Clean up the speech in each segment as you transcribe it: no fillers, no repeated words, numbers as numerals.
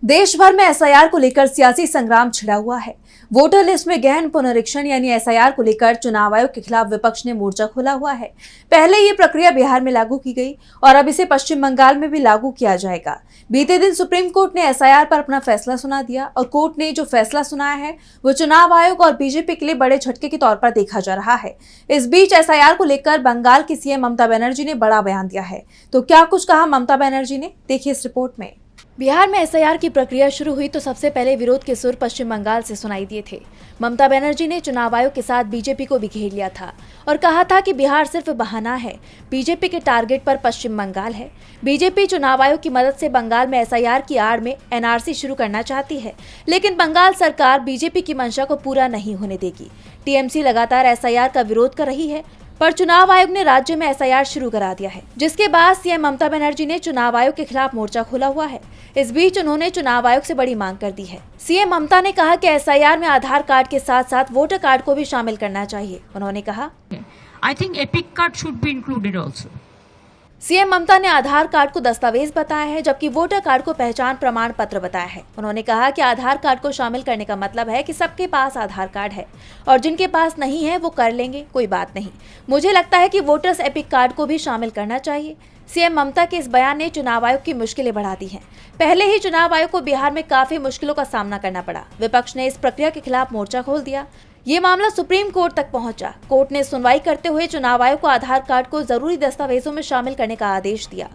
देश भर में एसआईआर को लेकर सियासी संग्राम छिड़ा हुआ है। वोटर लिस्ट में गहन पुनरीक्षण यानी एसआईआर को लेकर चुनाव आयोग के खिलाफ विपक्ष ने मोर्चा खोला हुआ है। पहले ये प्रक्रिया बिहार में लागू की गई और अब इसे पश्चिम बंगाल में भी लागू किया जाएगा। बीते दिन सुप्रीम कोर्ट ने एसआईआर पर अपना फैसला सुना दिया और कोर्ट ने जो फैसला सुनाया है वो चुनाव आयोग और बीजेपी के लिए बड़े झटके के तौर पर देखा जा रहा है। इस बीच एसआईआर को लेकर बंगाल की सीएम ममता बनर्जी ने बड़ा बयान दिया है। तो क्या कुछ कहा ममता बनर्जी ने, देखिए इस रिपोर्ट में। बिहार में एसआईआर की प्रक्रिया शुरू हुई तो सबसे पहले विरोध के सुर पश्चिम बंगाल से सुनाई दिए थे। ममता बनर्जी ने चुनाव आयोग के साथ बीजेपी को भी घेर लिया था और कहा था कि बिहार सिर्फ बहाना है, बीजेपी के टारगेट पर पश्चिम बंगाल है। बीजेपी चुनाव आयोग की मदद से बंगाल में एसआईआर की आड़ में एनआरसी शुरू करना चाहती है, लेकिन बंगाल सरकार बीजेपी की मंशा को पूरा नहीं होने देगी। टीएमसी लगातार एसआईआर का विरोध कर रही है, पर चुनाव आयोग ने राज्य में एसआईआर शुरू करा दिया है, जिसके बाद सीएम ममता बनर्जी ने चुनाव आयोग के खिलाफ मोर्चा खोला हुआ है। इस बीच उन्होंने चुनाव आयोग से बड़ी मांग कर दी है। सीएम ममता ने कहा कि एसआईआर में आधार कार्ड के साथ साथ वोटर कार्ड को भी शामिल करना चाहिए। उन्होंने कहा, I think epic card should be included also. CM Mamata ने आधार कार्ड को दस्तावेज बताया है, जबकि वोटर कार्ड को पहचान प्रमाण पत्र बताया है। उन्होंने कहा कि आधार कार्ड को शामिल करने का मतलब है कि सबके पास आधार कार्ड है और जिनके पास नहीं है वो कर लेंगे, कोई बात नहीं। मुझे लगता है कि वोटर्स एपिक कार्ड को भी शामिल करना चाहिए। सीएम ममता के इस बयान ने चुनाव आयोग की मुश्किलें बढ़ा दी हैं। पहले ही चुनाव आयोग को बिहार में काफी मुश्किलों का सामना करना पड़ा। विपक्ष ने इस प्रक्रिया के खिलाफ मोर्चा खोल दिया। ये मामला सुप्रीम कोर्ट तक पहुंचा। कोर्ट ने सुनवाई करते हुए चुनाव आयोग को आधार कार्ड को जरूरी दस्तावेजों में शामिल करने का आदेश दिया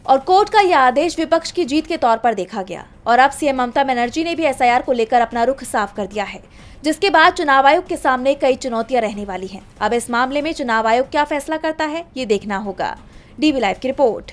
और कोर्ट का यह आदेश विपक्ष की जीत के तौर पर देखा गया। और अब सीएम ममता बनर्जी ने भी एसआईआर को लेकर अपना रुख साफ कर दिया है, जिसके बाद चुनाव आयोग के सामने कई चुनौतियां रहने वाली हैं। अब इस मामले में चुनाव आयोग क्या फैसला करता है, ये देखना होगा। डीवी लाइव की रिपोर्ट।